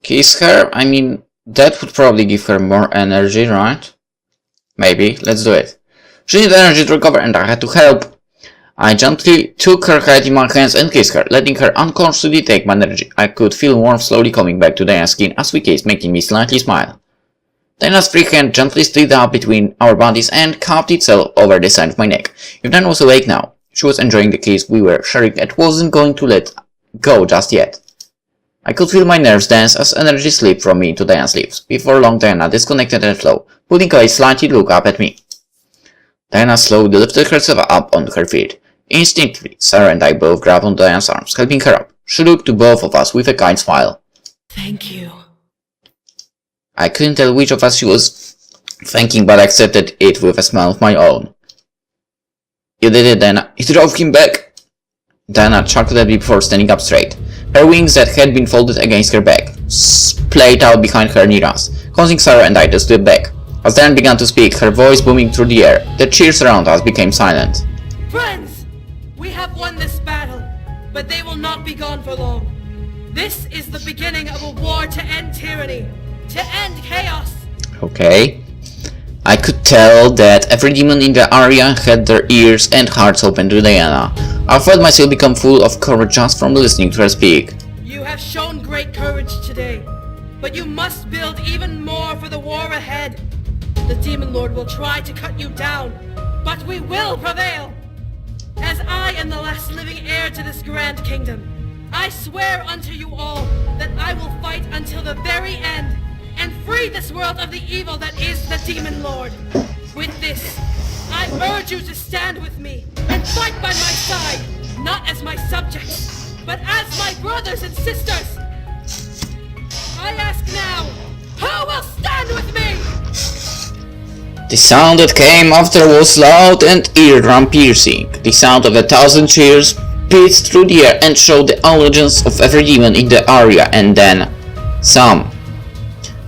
Kiss her? I mean, that would probably give her more energy, right? Maybe. Let's do it. She needed energy to recover and I had to help. I gently took her head in my hands and kissed her, letting her unconsciously take my energy. I could feel warmth slowly coming back to Diana's skin as we kissed, making me slightly smile. Diana's free hand gently slid up between our bodies and cupped itself over the side of my neck. If Diana was awake now, she was enjoying the kiss we were sharing and wasn't going to let go just yet. I could feel my nerves dance as energy slipped from me to Diana's lips. Before long, Diana disconnected her flow, putting a slightly look up at me. Diana slowly lifted herself up on her feet. Instinctively, Sarah and I both grabbed on Diana's arms, helping her up. She looked to both of us with a kind smile. Thank you. I couldn't tell which of us she was thanking, but I accepted it with a smile of my own. You did it, Diana. You drove him back. Diana chuckled at me before standing up straight. Her wings that had been folded against her back splayed out behind her near us, causing Sarah and I to step back. As Diana began to speak, her voice booming through the air, the cheers around us became silent. Friends, we have won this battle, but they will not be gone for long. This is the beginning of a war to end tyranny, to end chaos. Okay. I could tell that every demon in the area had their ears and hearts open to Diana. I felt myself become full of courage just from listening to her speak. You have shown great courage today, but you must build even more for the war ahead. The Demon Lord will try to cut you down, but we will prevail. As I am the last living heir to this grand kingdom, I swear unto you all that I will fight until the very end and free this world of the evil that is the Demon Lord. With this, I urge you to stand with me and fight by my side, not as my subjects, but as my brothers and sisters. I ask now, who will stand with me? The sound that came after was loud and eardrum-piercing. The sound of 1,000 cheers beat through the air and showed the allegiance of every demon in the area, and then some.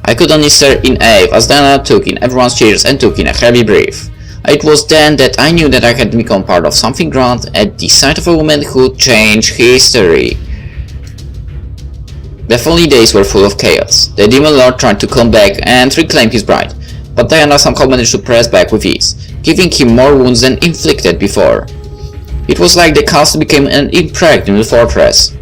I could only stare in awe as Diana took in everyone's cheers and took in a heavy breath. It was then that I knew that I had become part of something grand at the sight of a woman who would change history. The following days were full of chaos. The Demon Lord tried to come back and reclaim his bride, but Diana somehow managed to press back with ease, giving him more wounds than inflicted before. It was like the castle became an impregnable fortress.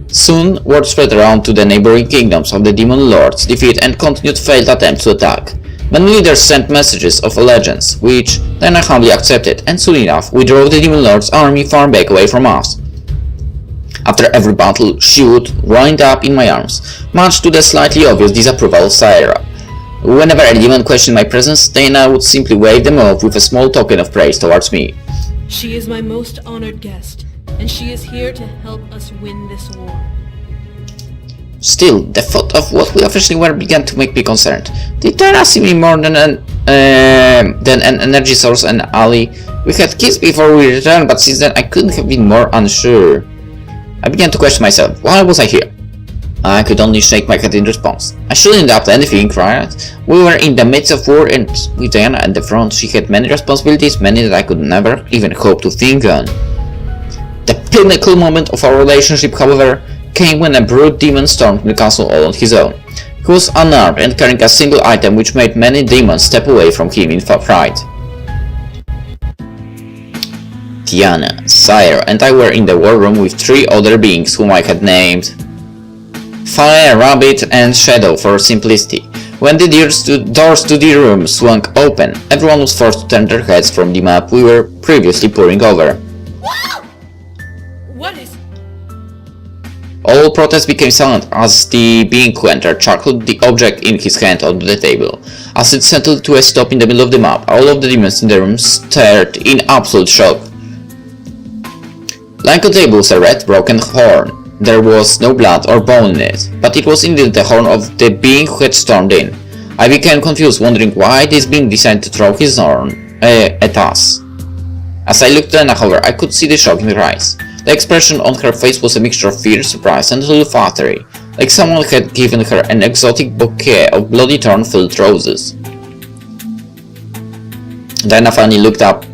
Soon, word spread around to the neighboring kingdoms of the Demon Lord's defeat and continued failed attempts to attack. Many leaders sent messages of allegiance, which Diana humbly accepted, and soon enough we drove the Demon Lord's army far back away from us. After every battle, she would wind up in my arms, much to the slightly obvious disapproval of Sarah. Whenever a demon questioned my presence, Diana would simply wave them off with a small token of praise towards me. She is my most honored guest, and she is here to help us win this war. Still, the thought of what we officially were began to make me concerned. Did Diana see me more than an energy source and ally? We had kissed before we returned, but since then I couldn't have been more unsure. I began to question myself. Why was I here? I could only shake my head in response. I shouldn't have anything, right? We were in the midst of war, and with Diana at the front, she had many responsibilities, many that I could never even hope to think on. The pinnacle moment of our relationship, however, came when a brute demon stormed the castle all on his own. He was unarmed and carrying a single item which made many demons step away from him in fright. Diana, Sire, and I were in the war room with 3 other beings whom I had named Fire, Rabbit, and Shadow for simplicity. When the doors to the room swung open, everyone was forced to turn their heads from the map we were previously poring over. Wow! What is... All protests became silent as the being who entered chuckled the object in his hand onto the table. As it settled to a stop in the middle of the map, all of the demons in the room stared in absolute shock. Like a table was a red, broken horn. There was no blood or bone in it, but it was indeed the horn of the being who had stormed in. I became confused, wondering why this being decided to throw his horn at us. As I looked at Diana, however, I could see the shock in her eyes. The expression on her face was a mixture of fear, surprise, and a little flattery, like someone had given her an exotic bouquet of bloody thorn-filled roses. Diana finally looked up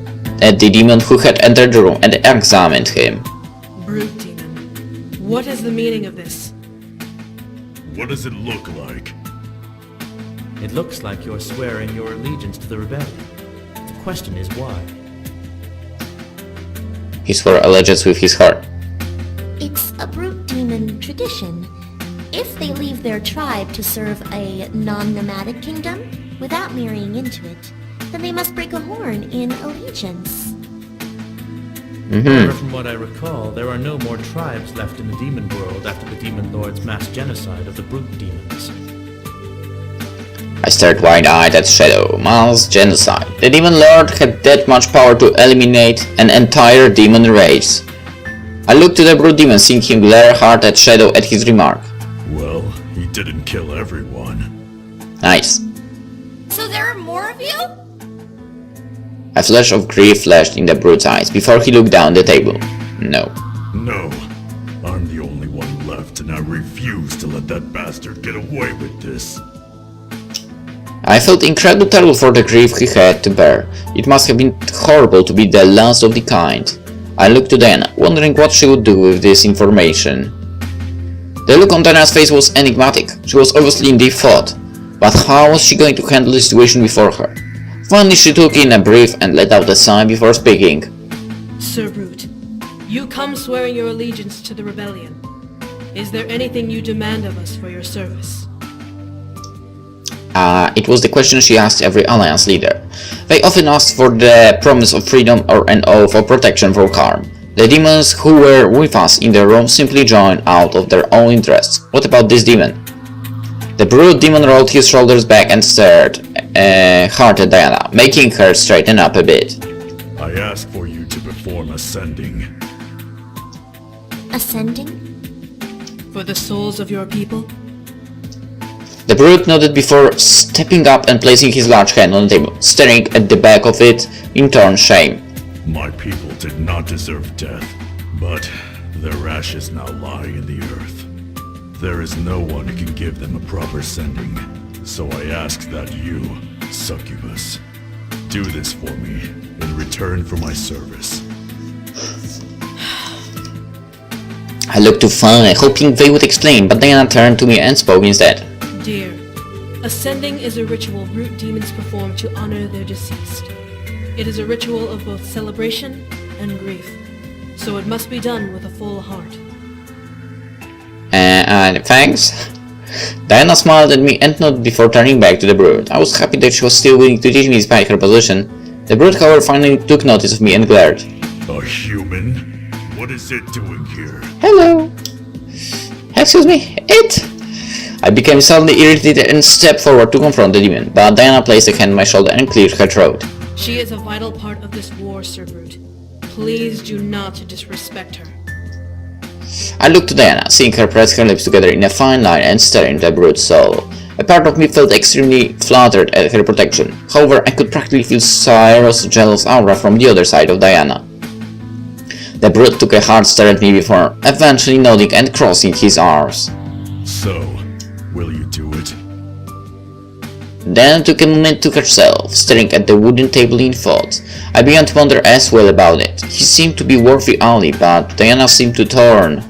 at the demon who had entered the room and examined him. Brute demon, what is the meaning of this? What does it look like? It looks like you're swearing your allegiance to the rebellion. The question is why? He swore allegiance with his heart. It's a brute demon tradition. If they leave their tribe to serve a non-nomadic kingdom without marrying into it, then they must break a horn in allegiance. However, from what I recall, there are no more tribes left in the demon world after the demon lord's mass genocide of the brute demons. I stared wide-eyed at Shadow. Mass genocide. The demon lord had that much power to eliminate an entire demon race. I looked to the brute demon, seeing him glare hard at Shadow at his remark. Well, he didn't kill everyone. Nice. So there are more of you? A flash of grief flashed in the brute's eyes before he looked down the table. No. No. I'm the only one left and I refuse to let that bastard get away with this. I felt incredibly terrible for the grief he had to bear. It must have been horrible to be the last of the kind. I looked to Diana, wondering what she would do with this information. The look on Diana's face was enigmatic. She was obviously in deep thought. But how was she going to handle the situation before her? Finally she took in a breath and let out a sigh before speaking. Sir Brute, you come swearing your allegiance to the rebellion. Is there anything you demand of us for your service? It was the question she asked every alliance leader. They often asked for the promise of freedom or an oath of protection from harm. The demons who were with us in the room simply joined out of their own interests. What about this demon? The brute demon rolled his shoulders back and stared hard at Diana, making her straighten up a bit. I ask for you to perform ascending. Ascending? For the souls of your people? The brute nodded before stepping up and placing his large hand on the table, staring at the back of it in torn shame. My people did not deserve death, but their ashes now lie in the earth. There is no one who can give them a proper sending, so I ask that you, succubus, do this for me in return for my service. I looked to Fawn, hoping they would explain, but Diana turned to me and spoke instead. Dear, ascending is a ritual brute demons perform to honor their deceased. It is a ritual of both celebration and grief, so it must be done with a full heart. Thanks. Diana smiled at me and nodded before turning back to the brute. I was happy that she was still willing to teach me despite her position. The brute, however, finally took notice of me and glared. A human? What is it doing here? Hello. Excuse me, it? I became suddenly irritated and stepped forward to confront the demon, but Diana placed a hand on my shoulder and cleared her throat. She is a vital part of this war, Sir Brute. Please do not disrespect her. I looked to Diana, seeing her press her lips together in a fine line and staring into the brute's soul. A part of me felt extremely flattered at her protection. However, I could practically feel Cyro's jealous aura from the other side of Diana. The brute took a hard stare at me before eventually nodding and crossing his arms. So, will you do it? Diana took a moment to herself, staring at the wooden table in thought. I began to wonder as well about it. He seemed to be worthy ally, but Diana seemed too torn.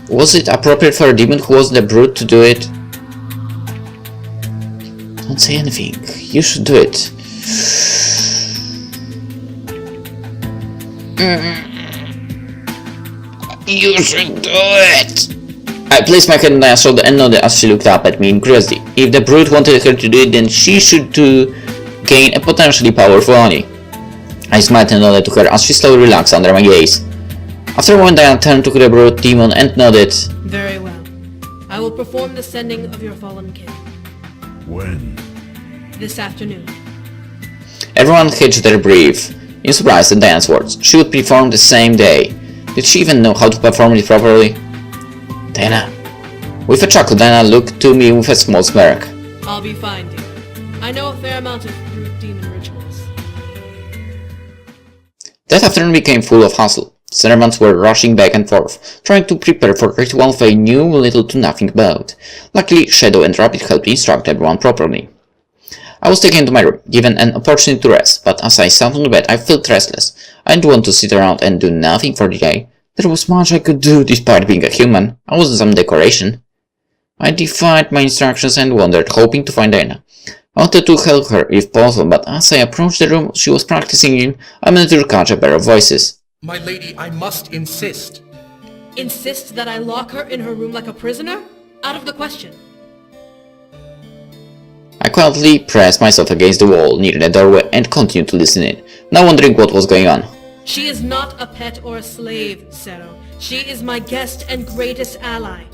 Was it appropriate for a demon who was the brute to do it? Don't say anything. You should do it. You should do it! I placed my hand on Diana's shoulder and nodded as she looked up at me in curiosity. If the brute wanted her to do it, then she should too gain a potentially powerful ally. I smiled and nodded to her as she slowly relaxed under my gaze. After a moment, Diana turned to the brute demon and nodded. Very well. I will perform the sending of your fallen kin. When? This afternoon. Everyone hitched their breath, in surprise at Diana's words. She would perform the same day. Did she even know how to perform it properly? Diana. With a chuckle, Diana looked to me with a small smirk. I'll be fine, dear. I know a fair amount of brute demon rituals. That afternoon became full of hustle. Servants were rushing back and forth, trying to prepare for a ritual they knew little to nothing about. Luckily, Shadow and Rabbit helped instruct everyone properly. I was taken to my room, given an opportunity to rest, but as I sat on the bed I felt restless. I didn't want to sit around and do nothing for the day. There was much I could do despite being a human. I wasn't some decoration. I defied my instructions and wandered, hoping to find Diana. I wanted to help her if possible, but as I approached the room she was practicing in, I managed to catch a pair of voices. My lady, I must insist. Insist that I lock her in her room like a prisoner? Out of the question. I quietly pressed myself against the wall near the doorway and continued to listen in, now wondering what was going on. She is not a pet or a slave, Sero. She is my guest and greatest ally.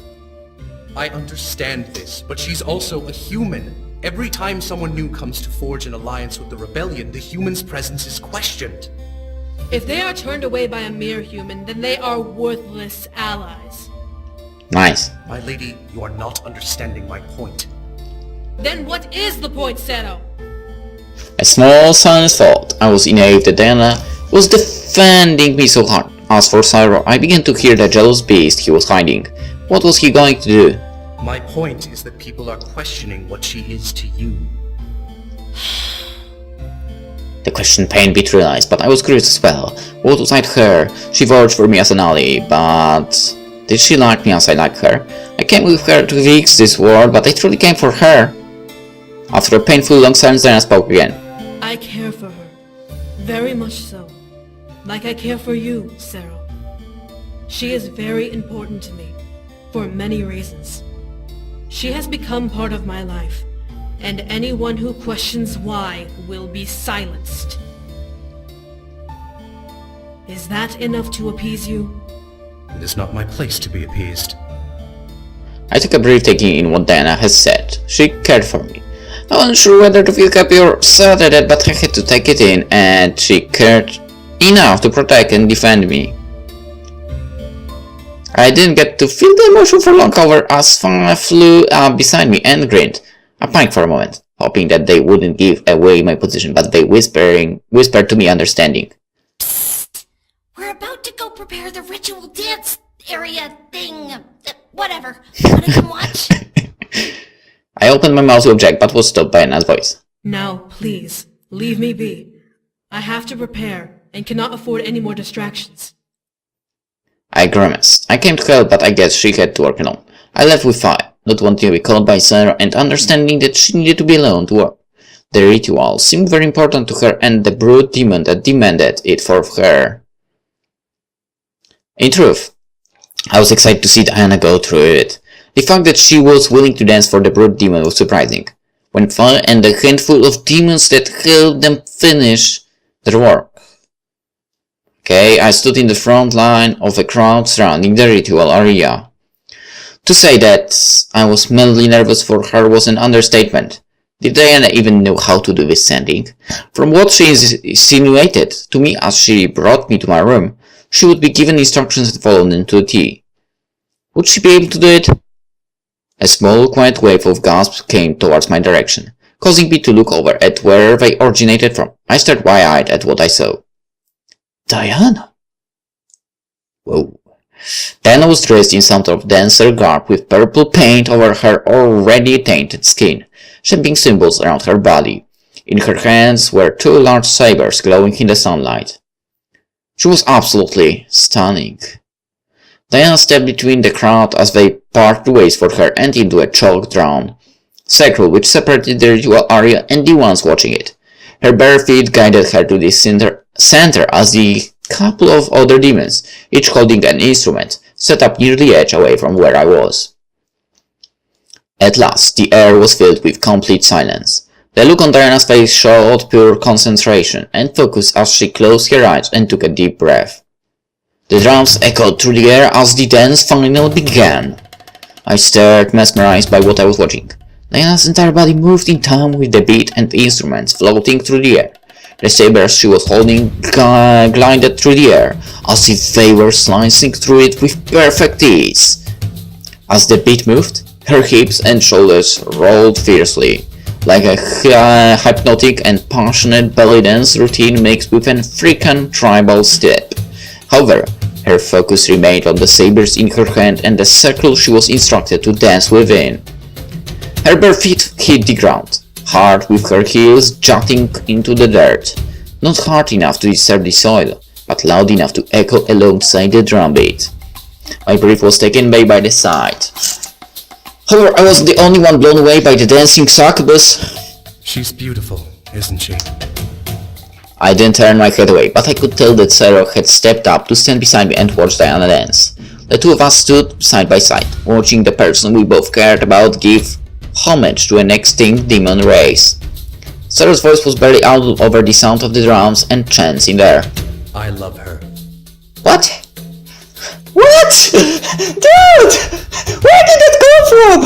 I understand this, but she's also a human. Every time someone new comes to forge an alliance with the rebellion, the human's presence is questioned. If they are turned away by a mere human, then they are worthless allies. Nice. My lady, you are not understanding my point. Then what is the point, Sero? A small silence followed. I was enraged that Diana was defending me so hard. As for Sero, I began to hear the jealous beast he was hiding. What was he going to do? My point is that people are questioning what she is to you. The question pained me to realize, but I was curious as well. What was I to her? She vouched for me as an ally, but did she like me as I like her? I came with her to fix this world, but I truly came for her. After a painful long silence, Diana spoke again. I care for her. Very much so. Like I care for you, Sero. She is very important to me, for many reasons. She has become part of my life, and anyone who questions why will be silenced. Is that enough to appease you? It is not my place to be appeased. I took a brief taking in what Diana has said. She cared for me. I wasn't sure whether to feel happy or sad at it, but I had to take it in, and she cared enough to protect and defend me. I didn't get to feel the emotion for long, however, as Fang flew up beside me and grinned. I panicked for a moment, hoping that they wouldn't give away my position, but they whispered to me understanding. Psst. We're about to go prepare the ritual dance area thing. Whatever. Wanna come watch? I opened my mouth to object, but was stopped by Anna's voice. Now, please, leave me be. I have to prepare, and cannot afford any more distractions. I grimaced. I came to help, but I guess she had to work alone. I left with Fi, not wanting to be called by Sarah and understanding that she needed to be alone to work. The ritual seemed very important to her and the brute demon that demanded it for her. In truth, I was excited to see Diana go through it. The fact that she was willing to dance for the brute demon was surprising. When Fi and the handful of demons that helped them finish their work. Okay, I stood in the front line of a crowd surrounding the ritual area. To say that I was madly nervous for her was an understatement. Did Diana even know how to do this sending? From what she insinuated to me as she brought me to my room, she would be given instructions and followed them to a T. Would she be able to do it? A small, quiet wave of gasps came towards my direction, causing me to look over at where they originated from. I stared wide-eyed at what I saw. Diana! Whoa. Diana was dressed in some sort of dancer garb with purple paint over her already tainted skin, shaping symbols around her body. In her hands were two large sabers glowing in the sunlight. She was absolutely stunning. Diana stepped between the crowd as they parted ways for her and into a chalk-drawn circle which separated the ritual area and the ones watching it. Her bare feet guided her to the center as the couple of other demons, each holding an instrument, set up near the edge away from where I was. At last, the air was filled with complete silence. The look on Diana's face showed pure concentration and focus as she closed her eyes and took a deep breath. The drums echoed through the air as the dance finally began. I stared, mesmerized by what I was watching. Diana's entire body moved in time with the beat and the instruments floating through the air. The sabers she was holding glided through the air, as if they were slicing through it with perfect ease. As the beat moved, her hips and shoulders rolled fiercely, like a hypnotic and passionate belly dance routine mixed with an African tribal step. However, her focus remained on the sabers in her hand and the circle she was instructed to dance within. Her bare feet hit the ground. hard with her heels jutting into the dirt. Not hard enough to disturb the soil, but loud enough to echo alongside the drumbeat. My breath was taken by the sight. However, I wasn't the only one blown away by the dancing succubus. She's beautiful, isn't she? I didn't turn my head away, but I could tell that Sarah had stepped up to stand beside me and watch Diana dance. The two of us stood side by side, watching the person we both cared about give homage to an extinct demon race. Sarah's voice was barely audible over the sound of the drums and chants in there. I love her. What? What? Dude! Where did that come from?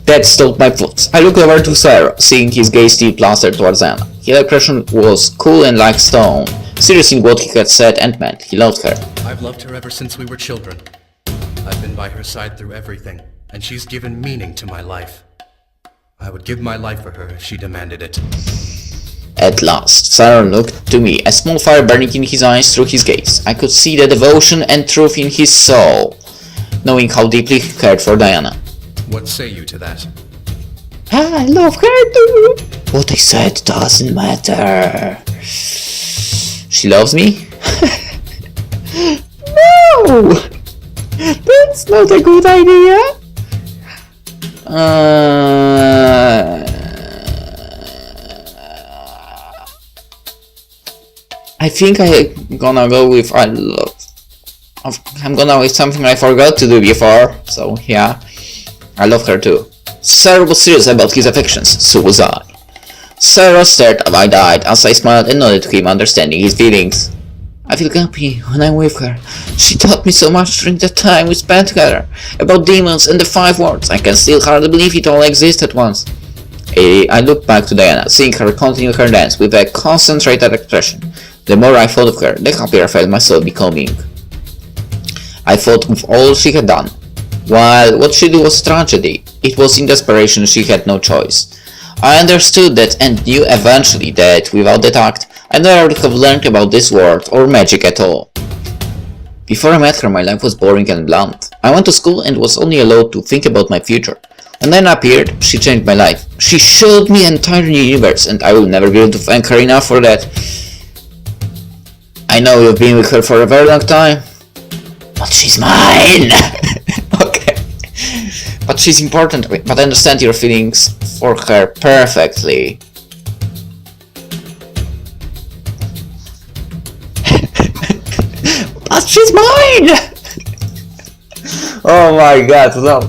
That stopped my foot. I looked over to Sarah, seeing his gaze still plastered towards Anna. His expression was cool and like stone, serious in what he had said and meant. He loved her. I've loved her ever since we were children. I've been by her side through everything, and she's given meaning to my life. I would give my life for her if she demanded it. At last, Sarah looked to me, a small fire burning in his eyes through his gaze. I could see the devotion and truth in his soul, knowing how deeply he cared for Diana. What say you to that? I love her too. What I said doesn't matter. She loves me? No! That's not a good idea. I think I'm gonna go with I love. I'm gonna with something I forgot to do before, so yeah. I love her too. Sarah was serious about his affections, so was I. Sarah stared wide-eyed as I smiled and nodded to him, understanding his feelings. I feel happy when I'm with her. She taught me so much during the time we spent together. About demons and the 5 words. I can still hardly believe it all existed once. I looked back to Diana, seeing her continue her dance with a concentrated expression. The more I thought of her, the happier I felt myself becoming. I thought of all she had done. While what she did was tragedy, it was in desperation she had no choice. I understood that and knew eventually that without that act, I never would have learned about this world or magic at all. Before I met her, my life was boring and blunt. I went to school and was only allowed to think about my future. When Diana appeared, she changed my life. She showed me an entire new universe, and I will never be able to thank her enough for that. I know you've been with her for a very long time, but she's mine! Okay. But she's important to me, but I understand your feelings for her perfectly. But she's mine! Oh my god, no.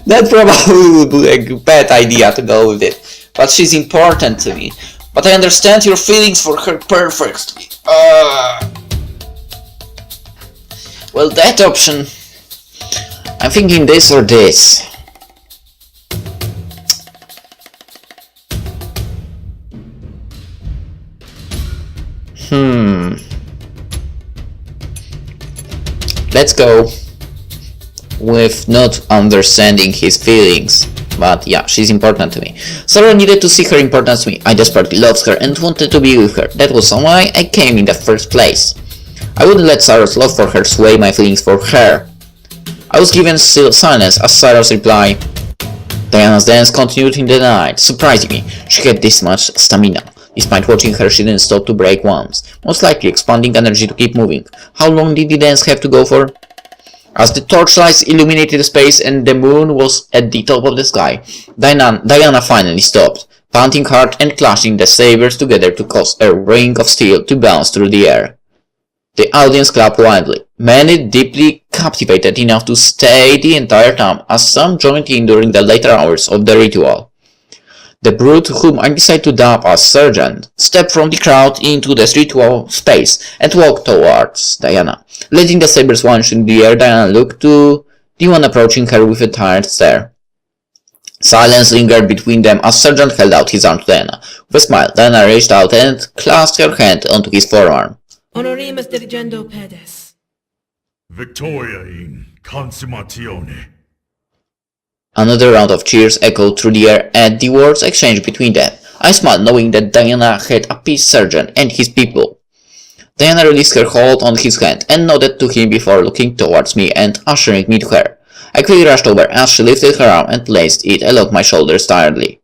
That probably would be a bad idea to go with it. But she's important to me. But I understand your feelings for her perfectly. Well, that option... I'm thinking this or this. Let's go with not understanding his feelings. But yeah, she's important to me. Sarah needed to see her importance to me. I desperately loved her and wanted to be with her. That was why I came in the first place. I wouldn't let Sarah's love for her sway my feelings for her. I was given silence as Sarah's reply. Diana's dance continued in the night. Surprising me, she had this much stamina. Despite watching her, she didn't stop to break once, most likely expanding energy to keep moving. How long did the dance have to go for? As the torchlights illuminated the space and the moon was at the top of the sky, Diana finally stopped, panting hard and clashing the sabers together to cause a ring of steel to bounce through the air. The audience clapped wildly, many deeply captivated enough to stay the entire time, as some joined in during the later hours of the ritual. The brute, whom I decided to dub as Sergeant, stepped from the crowd into the ritual space and walked towards Diana. Letting the sabers launch in the air, Diana looked to the one approaching her with a tired stare. Silence lingered between them as Sergeant held out his arm to Diana. With a smile, Diana reached out and clasped her hand onto his forearm. Honorimus dirigendo pedes. Victoria in consummatione. Another round of cheers echoed through the air at the words exchanged between them. I smiled, knowing that Diana had appeased Sergeant and his people. Diana released her hold on his hand and nodded to him before looking towards me and ushering me to her. I quickly rushed over as she lifted her arm and placed it along my shoulders tiredly.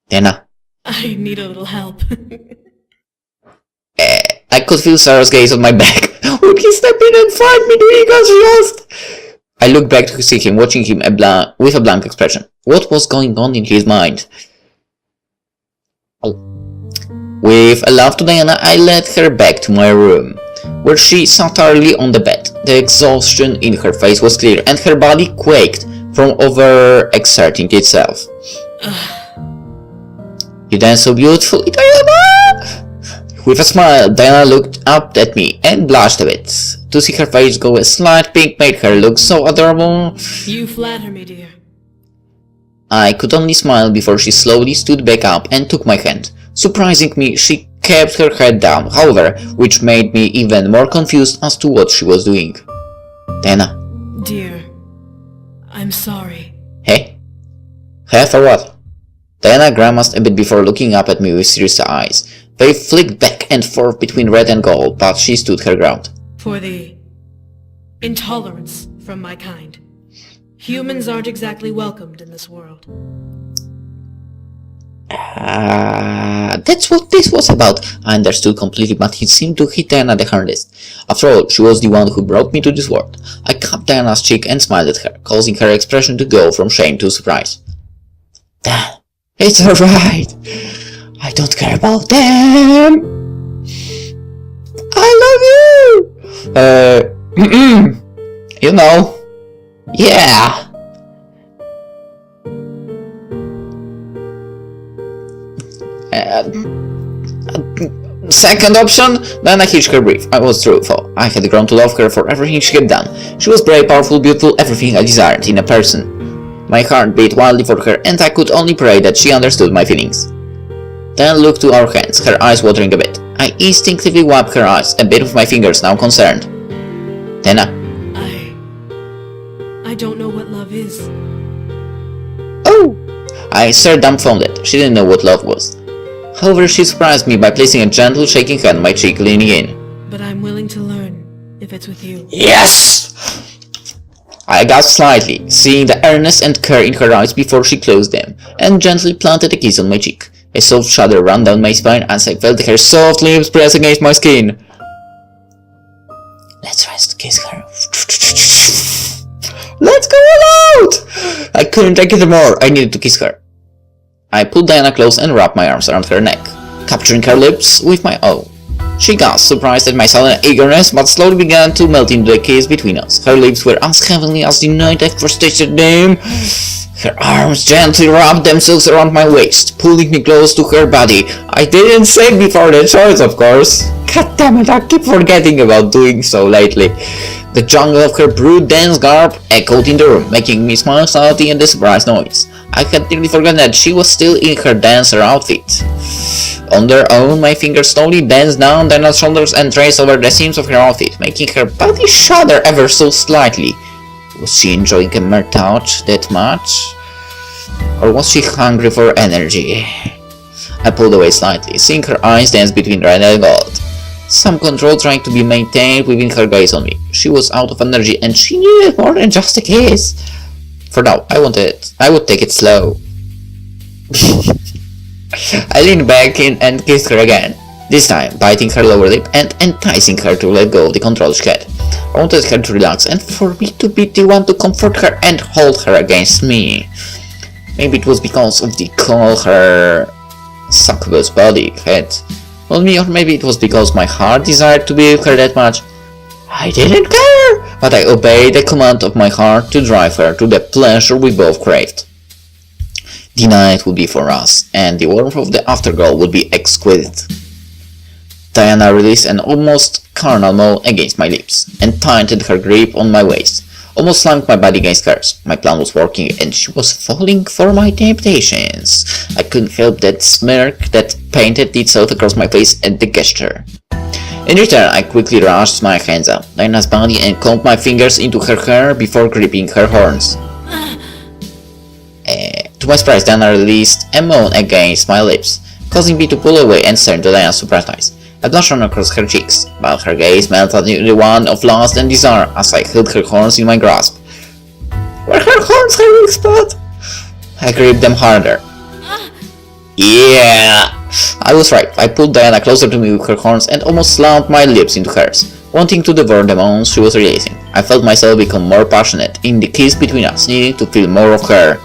Diana. I need a little help. I could feel Sarah's gaze on my back. Would he step in and find me doing as lost? I looked back to see him, watching him with a blank expression. What was going on in his mind? With a laugh to Diana, I led her back to my room, where she sat tiredly on the bed. The exhaustion in her face was clear, and her body quaked from overexerting itself. You dance so beautifully, Diana! With a smile, Diana looked up at me and blushed a bit. To see her face go a slight pink made her look so adorable. You flatter me, dear. I could only smile before she slowly stood back up and took my hand. Surprising me, she kept her head down, however, which made me even more confused as to what she was doing. Diana. Dear, I'm sorry. Hey? Hey, for what? Diana grimaced a bit before looking up at me with serious eyes. They flicked back and forth between red and gold, but she stood her ground. For the intolerance from my kind. Humans aren't exactly welcomed in this world. That's what this was about. I understood completely, but it seemed to hit Diana the hardest. After all, she was the one who brought me to this world. I cupped Diana's cheek and smiled at her, causing her expression to go from shame to surprise. Dan, it's alright. I don't care about them. I love you. You know. Yeah. Second option, then I hitched her brief. I was truthful. I had grown to love her for everything she had done. She was brave, powerful, beautiful, everything I desired in a person. My heart beat wildly for her, and I could only pray that she understood my feelings. Then looked to our hands, her eyes watering a bit. I instinctively wiped her eyes, a bit with my fingers, now concerned. Diana. I don't know what love is. Oh! I stared dumbfounded. She didn't know what love was. However, she surprised me by placing a gentle shaking hand on my cheek, leaning in. But I'm willing to learn, if it's with you. Yes! I gasped slightly, seeing the earnest and care in her eyes before she closed them, and gently planted a kiss on my cheek. A soft shudder ran down my spine as I felt her soft lips press against my skin. Let's rest, kiss her. Let's go all out! I couldn't take it anymore. I needed to kiss her. I pulled Diana close and wrapped my arms around her neck, capturing her lips with my own. She gasped, surprised at my sudden eagerness, but slowly began to melt into the kiss between us. Her lips were as heavenly as the night I first tasted them. Her arms gently wrapped themselves around my waist, pulling me close to her body. I didn't say before the choice, of course. God damn it, I keep forgetting about doing so lately. The jungle of her brood dance garb echoed in the room, making me smile slightly at the surprise noise. I had nearly forgotten that she was still in her dancer outfit. On their own, my fingers slowly danced down Diana's shoulders and traced over the seams of her outfit, making her body shudder ever so slightly. Was she enjoying a mere touch that much? Or was she hungry for energy? I pulled away slightly, seeing her eyes dance between red and gold. Some control trying to be maintained within her gaze on me. She was out of energy and she needed more than just a kiss. For now, I would take it slow. I leaned back in and kissed her again, this time biting her lower lip and enticing her to let go of the control she had. I wanted her to relax and for me to be the one to comfort her and hold her against me. Maybe it was because of the call her succubus body had on me, or maybe it was because my heart desired to be with her that much. I didn't care, but I obeyed the command of my heart to drive her to the pleasure we both craved. The night would be for us, and the warmth of the afterglow would be exquisite. Diana released an almost carnal moan against my lips, and tightened her grip on my waist, almost slammed my body against hers. My plan was working, and she was falling for my temptations. I couldn't help that smirk that painted itself across my face at the gesture. In return, I quickly rushed my hands up Diana's body and combed my fingers into her hair before gripping her horns. To my surprise, Diana released a moan against my lips, causing me to pull away and stare into Diana's surprised eyes. A blush ran across her cheeks, but her gaze melted into the one of lust and desire as I held her horns in my grasp. Were her horns her weak spot? I gripped them harder. Yeah! I was right. I pulled Diana closer to me with her horns and almost slammed my lips into hers, wanting to devour the moans she was releasing. I felt myself become more passionate in the kiss between us, needing to feel more of her.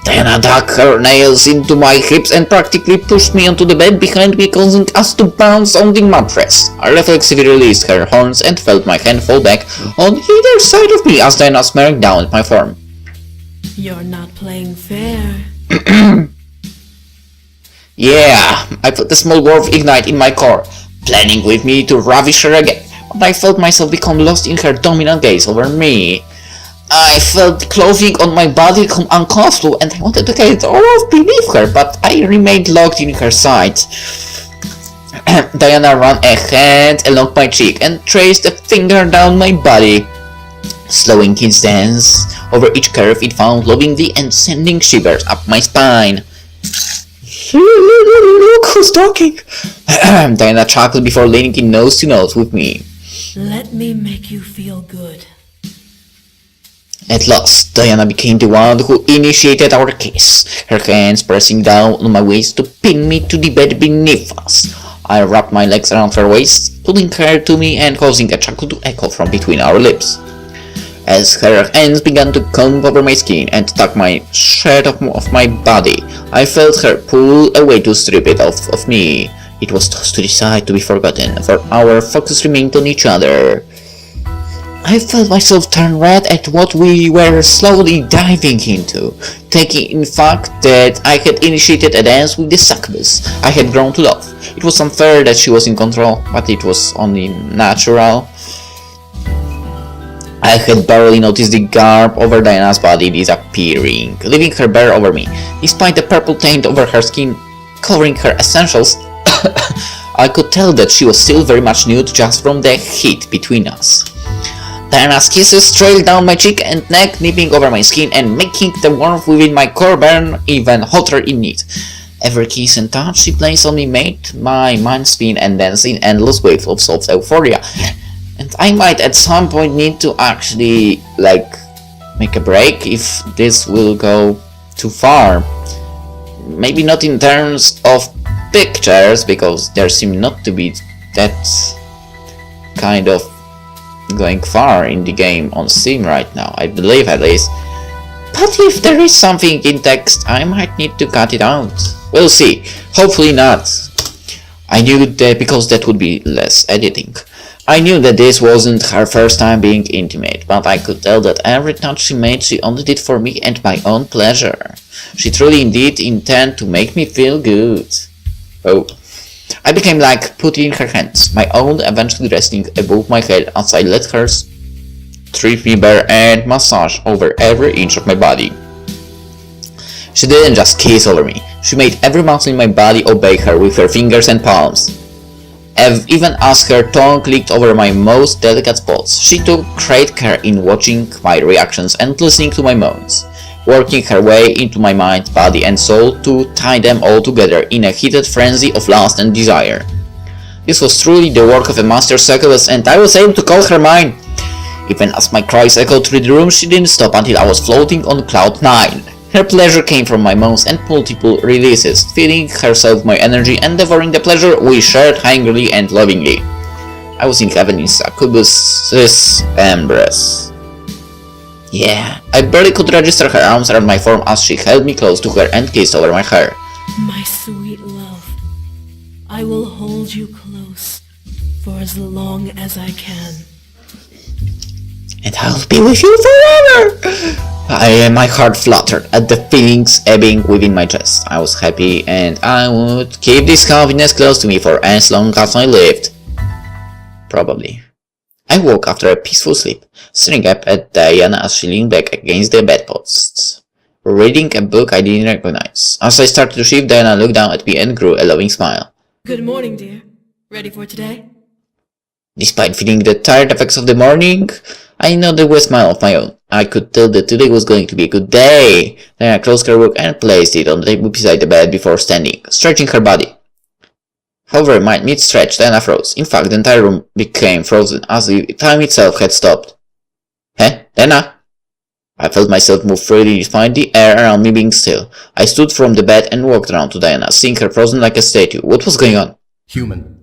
Diana dug her nails into my hips and practically pushed me onto the bed behind me, causing us to bounce on the mattress. I reflexively released her horns and felt my hand fall back on either side of me as Diana smacked down at my form. You're not playing fair. Yeah, I felt a small warmth ignite in my core, planning with me to ravish her again, but I felt myself become lost in her dominant gaze over me. I felt clothing on my body become uncomfortable and I wanted to get all off beneath her, but I remained locked in her side. Diana ran a hand along my cheek and traced a finger down my body, slowing his dance over each curve it found lovingly and sending shivers up my spine. Look who's talking! Diana chuckled before leaning in nose to nose with me. Let me make you feel good. At last, Diana became the one who initiated our kiss, her hands pressing down on my waist to pin me to the bed beneath us. I wrapped my legs around her waist, pulling her to me and causing a chuckle to echo from between our lips. As her hands began to comb over my skin and tuck my shirt off my body, I felt her pull away to strip it off of me. It was tossed to the side to be forgotten, for our focus remained on each other. I felt myself turn red at what we were slowly diving into, taking in fact that I had initiated a dance with the succubus I had grown to love. It was unfair that she was in control, but it was only natural. I had barely noticed the garb over Diana's body disappearing, leaving her bare over me. Despite the purple taint over her skin covering her essentials, I could tell that she was still very much nude just from the heat between us. Diana's kisses trailed down my cheek and neck, nipping over my skin and making the warmth within my core burn even hotter in it. Every kiss and touch she placed on me made my mind spin and dance in endless waves of soft euphoria. And I might at some point need to actually, make a break if this will go too far. Maybe not in terms of pictures, because there seem not to be that kind of going far in the game on Steam right now, I believe at least. But if there is something in text, I might need to cut it out. We'll see. Hopefully not. I knew that because that would be less editing. I knew that this wasn't her first time being intimate, but I could tell that every touch she made she only did for me and my own pleasure. She truly indeed intended to make me feel good. Oh. I became like put in her hands, my own eventually resting above my head as I let her strip me bare and massage over every inch of my body. She didn't just kiss over me, she made every muscle in my body obey her with her fingers and palms. Even as her tongue clicked over my most delicate spots, she took great care in watching my reactions and listening to my moans, working her way into my mind, body and soul to tie them all together in a heated frenzy of lust and desire. This was truly the work of a master succubus, and I was able to call her mine. Even as my cries echoed through the room, she didn't stop until I was floating on cloud 9. Her pleasure came from my moans and multiple releases, filling herself with my energy and devouring the pleasure we shared hungrily and lovingly. I was in heaven in succubus's embrace. Yeah, I barely could register her arms around my form as she held me close to her and kissed over my hair. My sweet love, I will hold you close for as long as I can. And I'll be with you forever! My heart fluttered at the feelings ebbing within my chest. I was happy and I would keep this happiness close to me for as long as I lived. Probably. I woke after a peaceful sleep, staring up at Diana as she leaned back against the bedposts, reading a book I didn't recognize. As I started to shift, Diana looked down at me and grew a loving smile. Good morning, dear. Ready for today? Despite feeling the tired effects of the morning, I nodded with a smile of my own. I could tell that today was going to be a good day. Diana closed her book and placed it on the table beside the bed before standing, stretching her body. However, my mid-stretch, Diana froze. In fact, the entire room became frozen as if time itself had stopped. Huh? Diana? I felt myself move freely despite the air around me being still. I stood from the bed and walked around to Diana, seeing her frozen like a statue. What was going on? Human.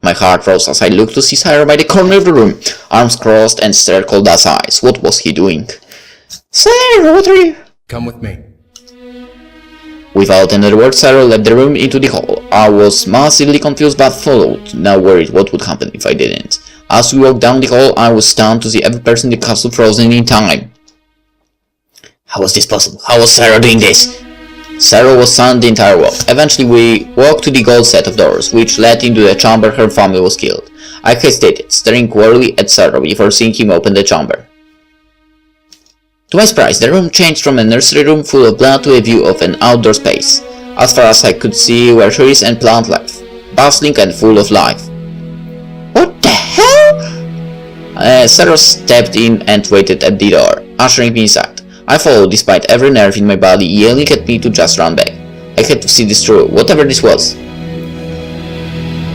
My heart rose as I looked to see Sarah by the corner of the room, arms crossed and stared cold as eyes. What was he doing? Sarah, what are you? Come with me. Without another word, Sarah left the room into the hall. I was massively confused but followed, now worried what would happen if I didn't. As we walked down the hall, I was stunned to see every person in the castle frozen in time. How was this possible? How was Sarah doing this? Sarah was stunned the entire walk. Eventually we walked to the gold set of doors, which led into the chamber her family was killed. I hesitated, staring warily at Sarah before seeing him open the chamber. To my surprise, the room changed from a nursery room full of blood to a view of an outdoor space. As far as I could see were trees and plant life, bustling and full of life. What the hell? Sarah stepped in and waited at the door, ushering me inside. I followed despite every nerve in my body yelling at me to just run back. I had to see this through, whatever this was.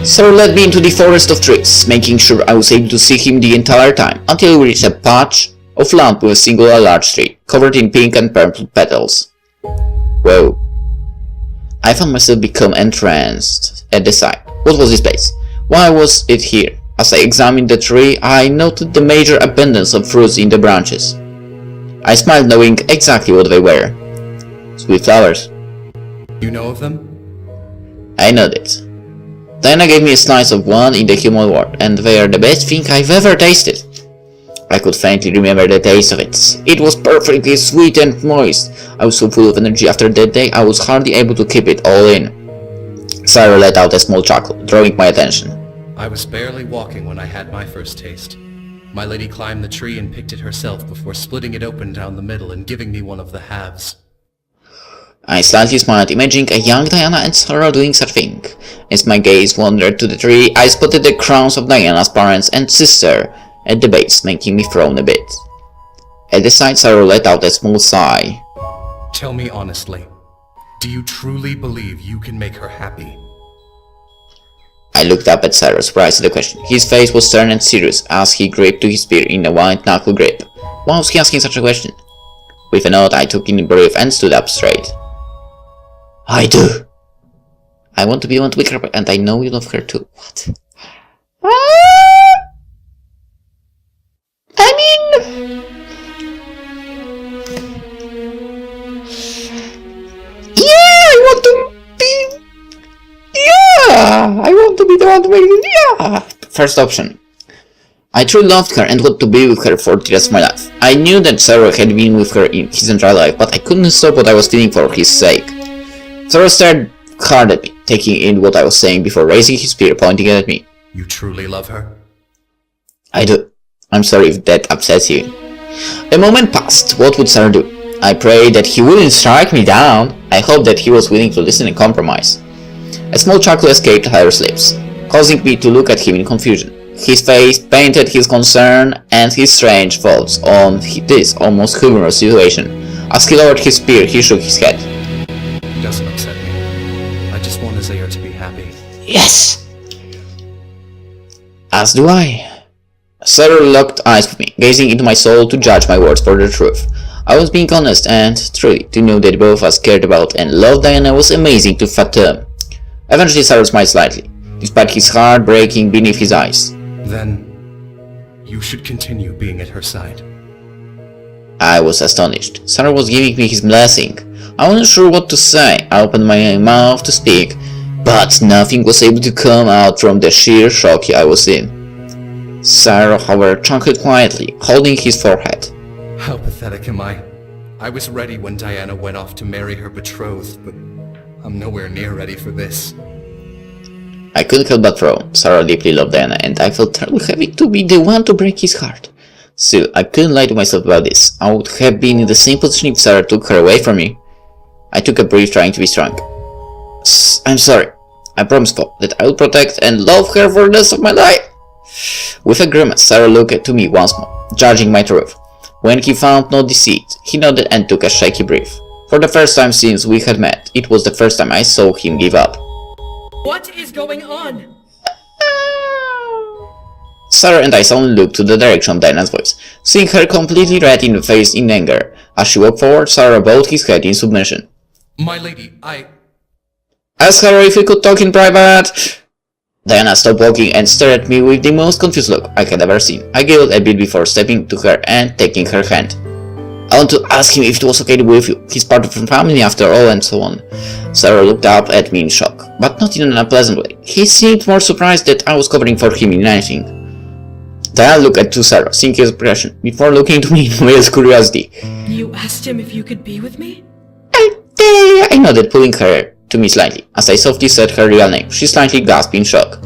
Sarah led me into the forest of trees, making sure I was able to see him the entire time, until we reached a patch of land with a single large tree, covered in pink and purple petals. Whoa. I found myself become entranced at the sight. What was this place? Why was it here? As I examined the tree, I noted the major abundance of fruits in the branches. I smiled knowing exactly what they were. Sweet flowers. You know of them? I nodded. Diana gave me a slice of one in the human world, and they are the best thing I've ever tasted. I could faintly remember the taste of it. It was perfectly sweet and moist. I was so full of energy after that day, I was hardly able to keep it all in. Sarah let out a small chuckle, drawing my attention. I was barely walking when I had my first taste. My lady climbed the tree and picked it herself before splitting it open down the middle and giving me one of the halves. I slightly smiled, imagining a young Diana and Sarah doing such thing. As my gaze wandered to the tree, I spotted the crowns of Diana's parents and sister at the base, making me frown a bit. At the sight, Sarah let out a small sigh. Tell me honestly, do you truly believe you can make her happy? I looked up at Sarah, surprised at the question. His face was stern and serious as he gripped to his spear in a white-knuckle grip. Why was he asking such a question? With a nod, I took in a breath and stood up straight. I do. I want to be one with her, and I know you love her too. What? I mean... Yeah, I want to be the one to make it. Yeah. First option. I truly loved her and wanted to be with her for the rest of my life. I knew that Sarah had been with her in his entire life, but I couldn't stop what I was feeling for his sake. Sarah stared hard at me, taking in what I was saying before raising his spear, pointing it at me. You truly love her? I do. I'm sorry if that upsets you. A moment passed. What would Sarah do? I prayed that he wouldn't strike me down. I hoped that he was willing to listen and compromise. A small chuckle escaped Sarah's lips, causing me to look at him in confusion. His face painted his concern and his strange thoughts on this almost humorous situation. As he lowered his spear, he shook his head. It doesn't upset me. I just want Azayar to be happy. Yes! As do I. Sarah locked eyes with me, gazing into my soul to judge my words for the truth. I was being honest, and truly, to know that both of us cared about and loved Diana was amazing to fathom. Eventually Sarah smiled slightly, despite his heart breaking beneath his eyes. Then, you should continue being at her side. I was astonished. Sarah was giving me his blessing. I wasn't sure what to say. I opened my mouth to speak, but nothing was able to come out from the sheer shock I was in. Sarah, however, chuckled quietly, holding his forehead. How pathetic am I? I was ready when Diana went off to marry her betrothed, but I'm nowhere near ready for this. I couldn't help but frown. Sarah deeply loved Diana, and I felt terribly heavy to be the one to break his heart. Still, I couldn't lie to myself about this. I would have been in the same position if Sarah took her away from me. I took a breath, trying to be strong. I'm sorry. I promise, Paul, that I will protect and love her for the rest of my life. With a grimace, Sarah looked to me once more, judging my truth. When he found no deceit, he nodded and took a shaky breath. For the first time since we had met, it was the first time I saw him give up. What is going on? Sarah and I suddenly looked to the direction of Diana's voice, seeing her completely red in the face in anger. As she walked forward, Sarah bowed his head in submission. My lady, Ask her if we could talk in private. Diana stopped walking and stared at me with the most confused look I had ever seen. I giggled a bit before stepping to her and taking her hand. I want to ask him if it was okay to be with you. He's part of the family after all, and so on. Sarah looked up at me in shock, but not in an unpleasant way. He seemed more surprised that I was covering for him in anything. Diana looked at Sarah, seeing his expression, before looking to me in with curiosity. You asked him if you could be with me? I nodded, pulling her to me slightly. As I softly said her real name, she slightly gasped in shock.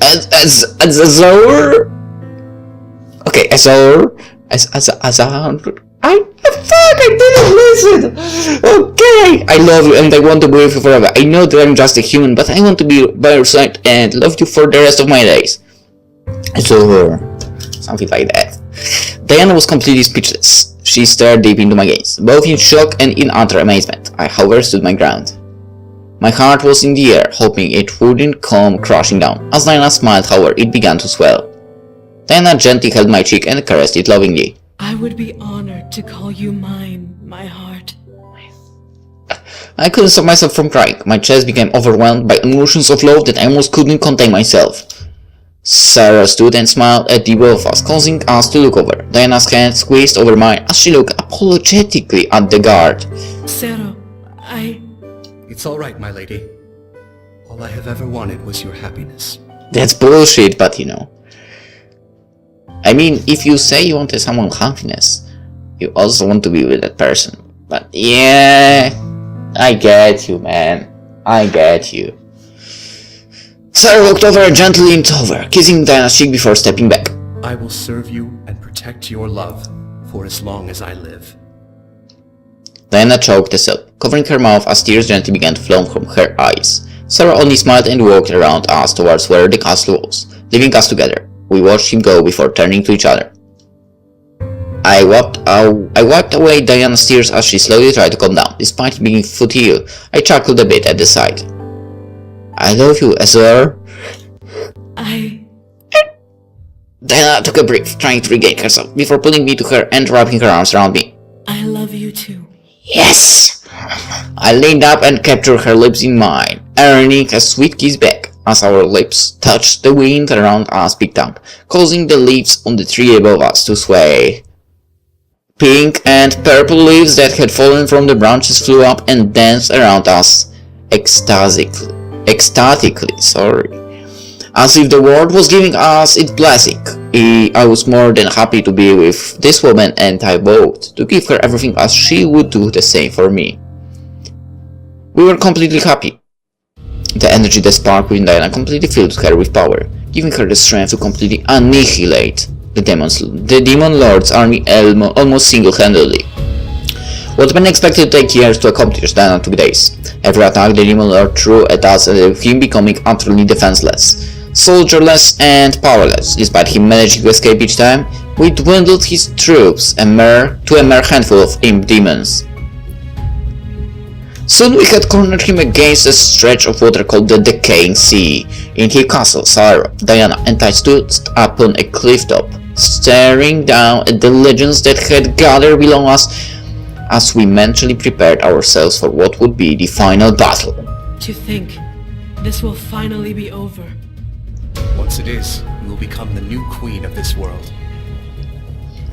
Azor? Okay, Azor? I didn't listen! Okay! I love you and I want to be with you forever. I know that I'm just a human, but I want to be by your side and love you for the rest of my days. Azor. Something like that. Diana was completely speechless. She stared deep into my gaze, both in shock and in utter amazement. I, however, stood my ground. My heart was in the air, hoping it wouldn't come crashing down. As Diana smiled, however, it began to swell. Diana gently held my cheek and caressed it lovingly. I would be honored to call you mine, my heart. I couldn't stop myself from crying. My chest became overwhelmed by emotions of love that I almost couldn't contain myself. Sarah stood and smiled at the both of us, causing us to look over. Diana's hand squeezed over mine as she looked apologetically at the guard. Sarah, It's alright, my lady. All I have ever wanted was your happiness. That's bullshit, but you know. I mean, if you say you wanted someone's happiness, you also want to be with that person. But yeah, I get you, man. I get you. Sarah walked over and gently leaned over, kissing Diana's cheek before stepping back. I will serve you and protect your love for as long as I live. Diana choked a sob, covering her mouth as tears gently began to flow from her eyes. Sarah only smiled and walked around us towards where the castle was, leaving us together. We watched him go before turning to each other. I wiped away Diana's tears as she slowly tried to calm down. Despite being futile, I chuckled a bit at the sight. I love you, Azor. Diana took a breath, trying to regain herself, before pulling me to her and wrapping her arms around me. I love you too. Yes! I leaned up and captured her lips in mine, earning a sweet kiss back. As our lips touched, the wind around us picked up, causing the leaves on the tree above us to sway. Pink and purple leaves that had fallen from the branches flew up and danced around us ecstatically, as if the world was giving us its blessing. I was more than happy to be with this woman, and I vowed to give her everything as she would do the same for me. We were completely happy. The energy that sparkled within Diana completely filled her with power, giving her the strength to completely annihilate the Demon Lord's army almost single-handedly. What men expected to take years to accomplish, Diana took days. Every attack the Demon Lord threw at us led him becoming utterly defenseless, soldierless, and powerless. Despite him managing to escape each time, we dwindled his troops to a mere handful of imp demons. Soon we had cornered him against a stretch of water called the Decaying Sea. In his castle, Sarah, Diana, and I stood upon a cliff top, staring down at the legends that had gathered below us as we mentally prepared ourselves for what would be the final battle. To think, this will finally be over. Once it is, you will become the new queen of this world.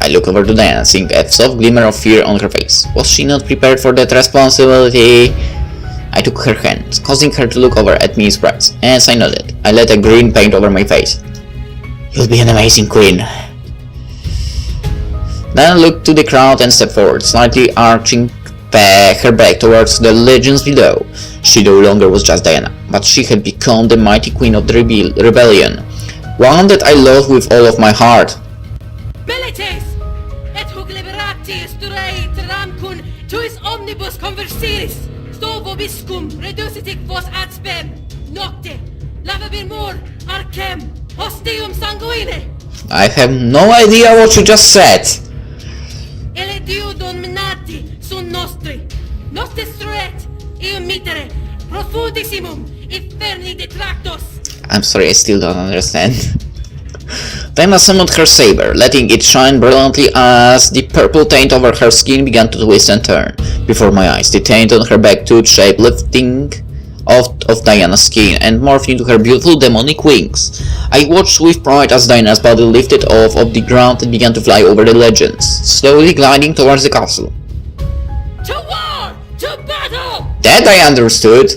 I looked over to Diana, seeing a soft glimmer of fear on her face. Was she not prepared for that responsibility? I took her hand, causing her to look over at me in surprise. As I nodded, I let a green paint over my face. You'll be an amazing queen. Diana looked to the crowd and stepped forward, slightly arching her back towards the legends below. She no longer was just Diana, but she had become the mighty queen of the rebellion, one that I loved with all of my heart. Milites! Et hoc liberatis durei tramcun tuis omnibus conversiris, sto vobiscum reducitic vos ad spem, nocte, lavabir mur, arcem, hostium sanguine. I have no idea what you just said. Ele diu dominati sun nostri, nos destruet, eo mitere, profundissimum, inferni detractos. I'm sorry, I still don't understand. Diana summoned her saber, letting it shine brilliantly as the purple taint over her skin began to twist and turn. Before my eyes, the taint on her back took shape, lifting out of Diana's skin and morphing into her beautiful demonic wings. I watched with pride as Diana's body lifted off of the ground and began to fly over the legends, slowly gliding towards the castle. To war! To battle! That I understood,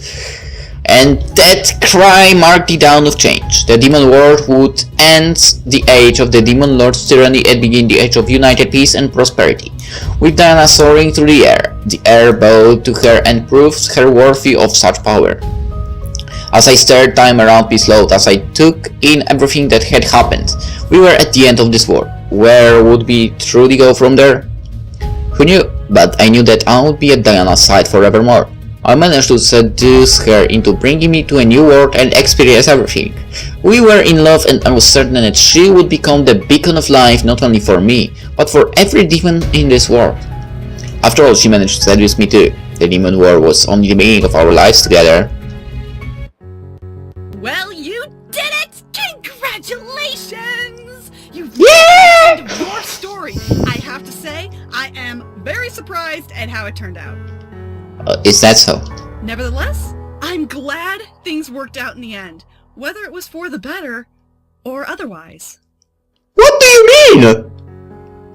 and that cry marked the dawn of change. The demon world would end the age of the demon lord's tyranny and begin the age of united peace and prosperity. With Diana soaring through the air bowed to her and proved her worthy of such power. As I stared, time around me slowed as I took in everything that had happened. We were at the end of this war. Where would we truly go from there? Who knew? But I knew that I would be at Diana's side forevermore. I managed to seduce her into bringing me to a new world and experience everything. We were in love and I was certain that she would become the beacon of life not only for me, but for every demon in this world. After all, she managed to seduce me too. The demon war was only the beginning of our lives together. Well, you did it! Congratulations! You've Yeah! reached the end of your story. I have to say, I am very surprised at how it turned out. Is that so? Nevertheless, I'm glad things worked out in the end, whether it was for the better or otherwise. What do you mean?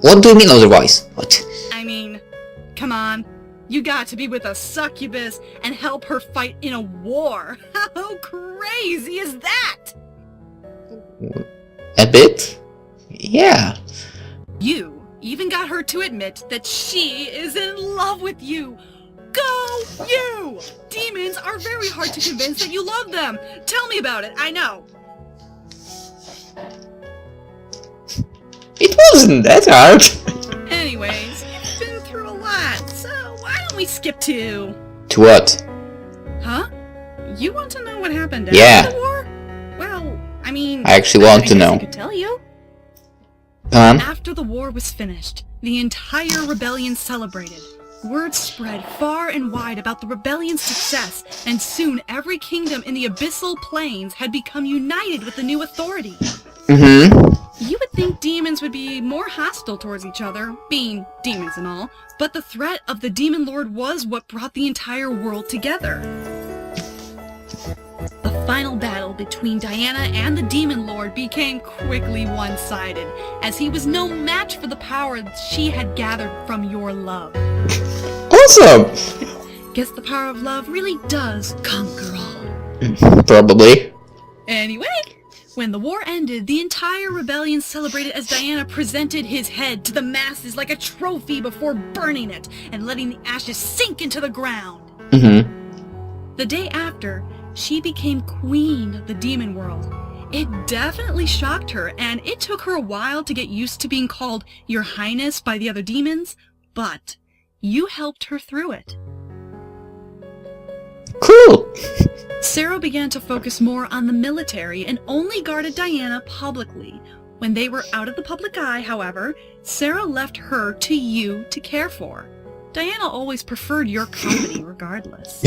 What do you mean otherwise? What? I mean, come on. You got to be with a succubus and help her fight in a war. How crazy is that? A bit? Yeah. You even got her to admit that she is in love with you. Go you! Demons are very hard to convince that you love them. Tell me about it, I know. It wasn't that hard. Anyways, you've been through a lot, so why don't we skip to... To what? Huh? You want to know what happened Yeah. after the war? Well, I mean... I actually want to guess know. I could tell you. Come on. After the war was finished, the entire rebellion celebrated. Word spread far and wide about the rebellion's success, and soon every kingdom in the abyssal plains had become united with the new authority. You would think demons would be more hostile towards each other, being demons and all, but the threat of the demon lord was what brought the entire world together. The final battle between Diana and the demon lord became quickly one-sided, as he was no match for the power she had gathered from your love. Awesome! Guess the power of love really does conquer all. Probably. Anyway, when the war ended, the entire rebellion celebrated as Diana presented his head to the masses like a trophy before burning it and letting the ashes sink into the ground. The day after, she became queen of the demon world. It definitely shocked her, and it took her a while to get used to being called Your Highness by the other demons, but you helped her through it. Cool! Sarah began to focus more on the military and only guarded Diana publicly. When they were out of the public eye, however, Sarah left her to you to care for. Diana always preferred your company regardless.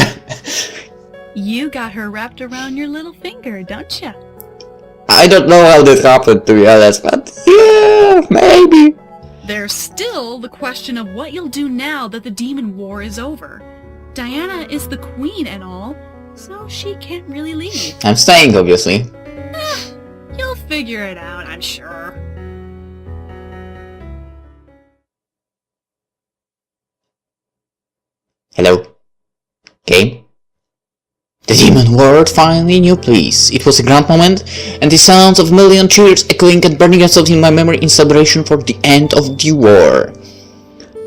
You got her wrapped around your little finger, don't you? I don't know how this happened, to be honest, but yeah, maybe. There's still the question of what you'll do now that the demon war is over. Diana is the queen and all, so she can't really leave. I'm staying, obviously. You'll figure it out, I'm sure. Hello? Game? The demon world finally knew peace. It was a grand moment, and the sounds of a million cheers echoing and burning themselves in my memory in celebration for the end of the war.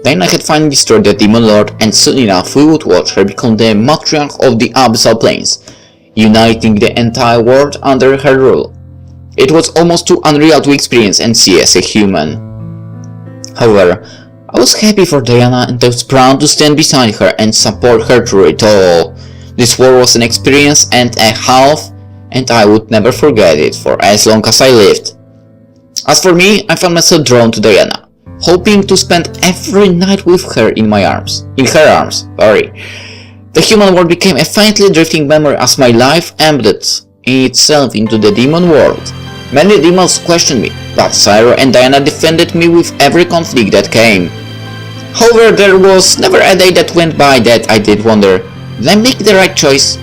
Diana had finally destroyed the demon lord, and soon enough we would watch her become the matriarch of the abyssal plains, uniting the entire world under her rule. It was almost too unreal to experience and see as a human. However, I was happy for Diana and I was proud to stand beside her and support her through it all. This war was an experience and a half, and I would never forget it for as long as I lived. As for me, I found myself drawn to Diana, hoping to spend every night with her in her arms. The human world became a faintly drifting memory as my life embedded itself into the demon world. Many demons questioned me, but Syra and Diana defended me with every conflict that came. However, there was never a day that went by that I did wonder, did I make the right choice?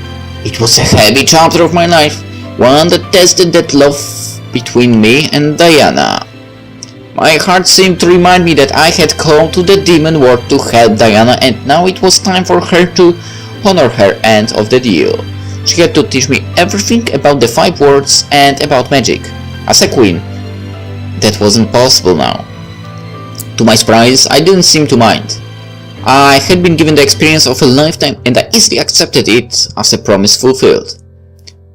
It was a heavy chapter of my life, one that tested that love between me and Diana. My heart seemed to remind me that I had come to the demon world to help Diana, and now it was time for her to honor her end of the deal. She had to teach me everything about the 5 worlds and about magic. As a queen, that wasn't possible now. To my surprise, I didn't seem to mind. I had been given the experience of a lifetime and I easily accepted it as a promise fulfilled.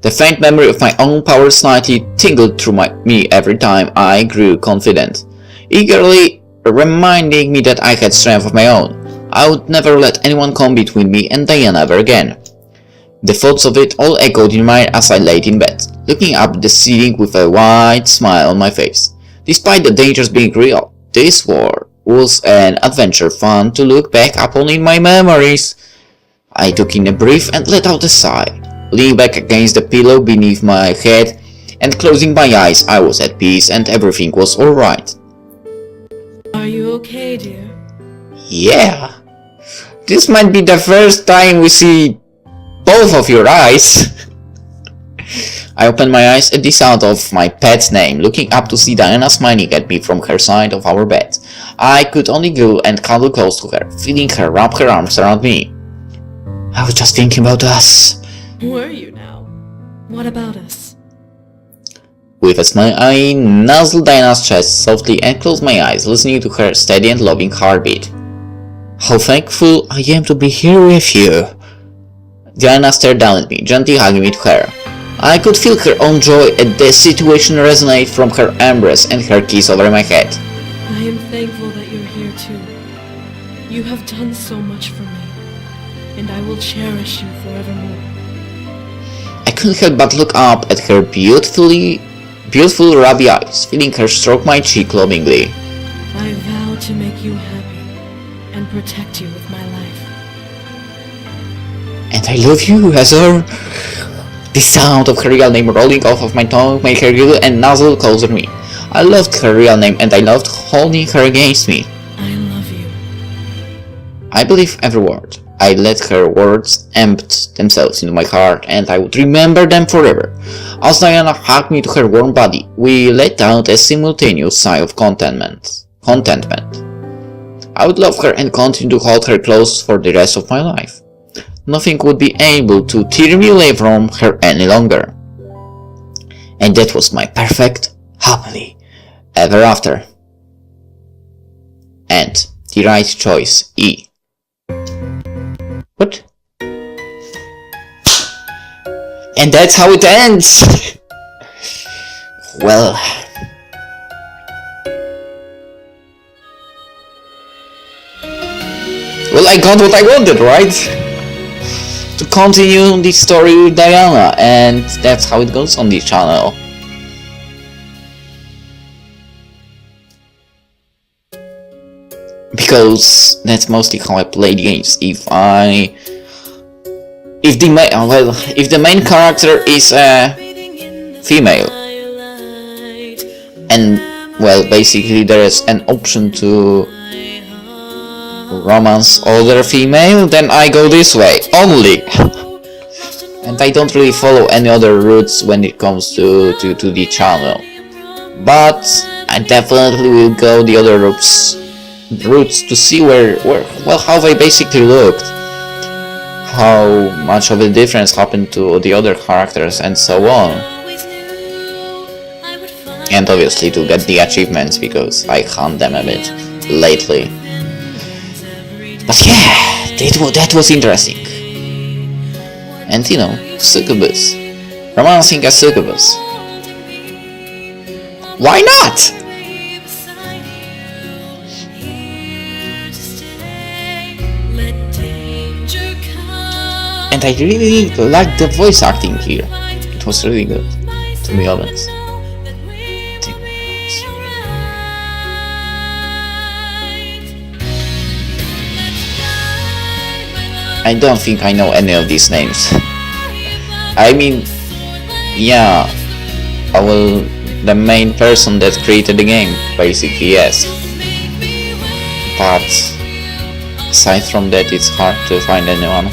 The faint memory of my own power slightly tingled through me every time I grew confident, eagerly reminding me that I had strength of my own. I would never let anyone come between me and Diana ever again. The thoughts of it all echoed in my mind as I laid in bed, looking up at the ceiling with a wide smile on my face. Despite the dangers being real, this war was an adventure fun to look back upon in my memories. I took in a breath and let out a sigh. Leaning back against the pillow beneath my head and closing my eyes, I was at peace and everything was alright. Are you okay, dear? Yeah. This might be the first time we see both of your eyes. I opened my eyes at the sound of my pet's name, looking up to see Diana smiling at me from her side of our bed. I could only go and cuddle close to her, feeling her wrap her arms around me. I was just thinking about us. Were you now? What about us? With a smile, I nuzzled Diana's chest softly and closed my eyes, listening to her steady and loving heartbeat. How thankful I am to be here with you. Diana stared down at me, gently hugging me to her. I could feel her own joy at the situation resonate from her embrace and her kiss over my head. I am thankful that you're here too. You have done so much for me, and I will cherish you forevermore. I couldn't help but look up at her beautiful ruby eyes, feeling her stroke my cheek lovingly. I vow to make you happy and protect you with my life. And I love you, Azor. The sound of her real name rolling off of my tongue made her giggle and nuzzle closer to me. I loved her real name and I loved holding her against me. I love you. I believe every word. I let her words embed themselves into my heart and I would remember them forever. As Diana hugged me to her warm body, we let out a simultaneous sigh of contentment. I would love her and continue to hold her close for the rest of my life. Nothing would be able to tear me away from her any longer. And that was my perfect, happily, ever after. And the right choice, E. What? And that's how it ends! Well... Well, I got what I wanted, right? To continue the story with Diana, and that's how it goes on this channel. Because that's mostly how I play games. If the main character is a female, and well, basically there is an option to romance other female, then I go this way only. And I don't really follow any other routes when it comes to the channel, but I definitely will go the other routes to see where how they basically looked, how much of a difference happened to the other characters and so on, and obviously to get the achievements because I hunt them a bit lately. But yeah, that was interesting. And you know, succubus. Romancing a succubus. Why not? And I really liked the voice acting here. It was really good, to be honest. I don't think I know any of these names. I mean, yeah, I will the main person that created the game, basically, yes. But aside from that, it's hard to find anyone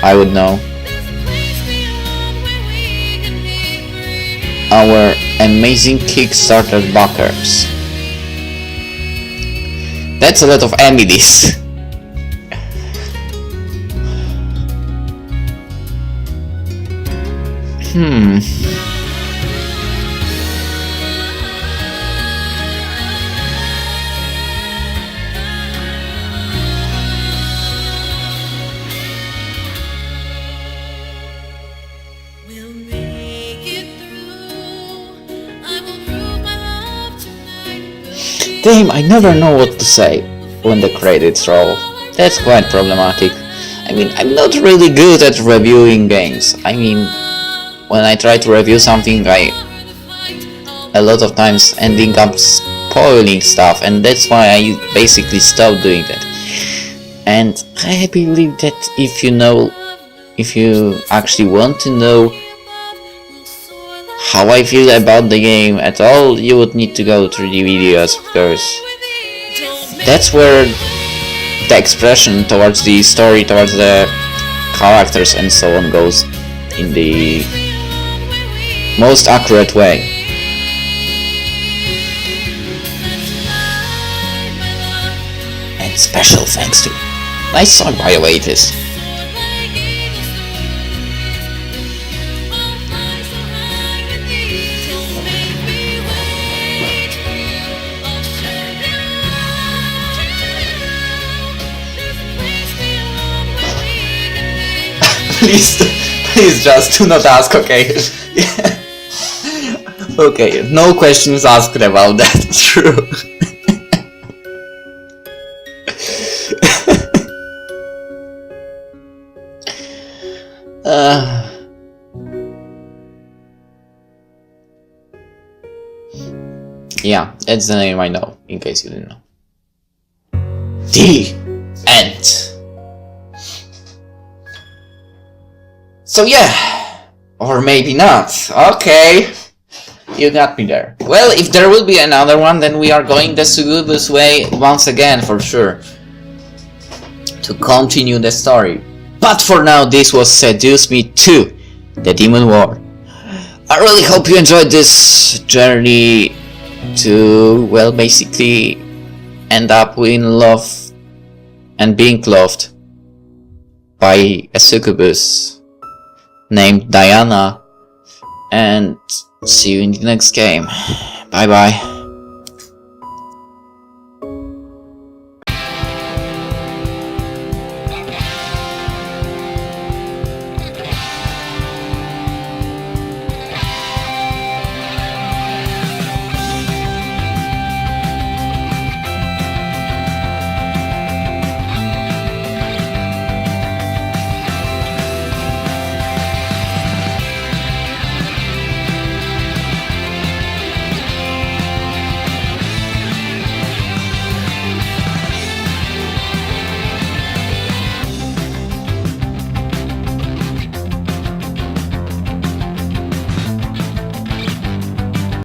I would know. Our amazing Kickstarter backers. That's a lot of Emilys. We'll make it through. I will prove my love tonight. Damn, I never know what to say when the credits roll. That's quite problematic. I mean, I'm not really good at reviewing games. I mean, when I try to review something, I a lot of times ending up spoiling stuff, and that's why I basically stopped doing that. And I believe that if you actually want to know how I feel about the game at all, you would need to go through the videos, of course. That's where the expression towards the story, towards the characters and so on goes in the most accurate way. And special thanks to nice song, by the way, it is. Please just do not ask, okay? Okay, no questions asked about that, true. Yeah, that's the name I know, in case you didn't know. The end. So yeah, or maybe not. Okay, you got me there. Well, if there will be another one, then we are going the Sugubu's way once again, for sure, to continue the story. But for now, this was Seduce Me to the Demon War. I really hope you enjoyed this journey to, well, basically end up in love and being loved by a succubus named Diana, and see you in the next game. Bye bye.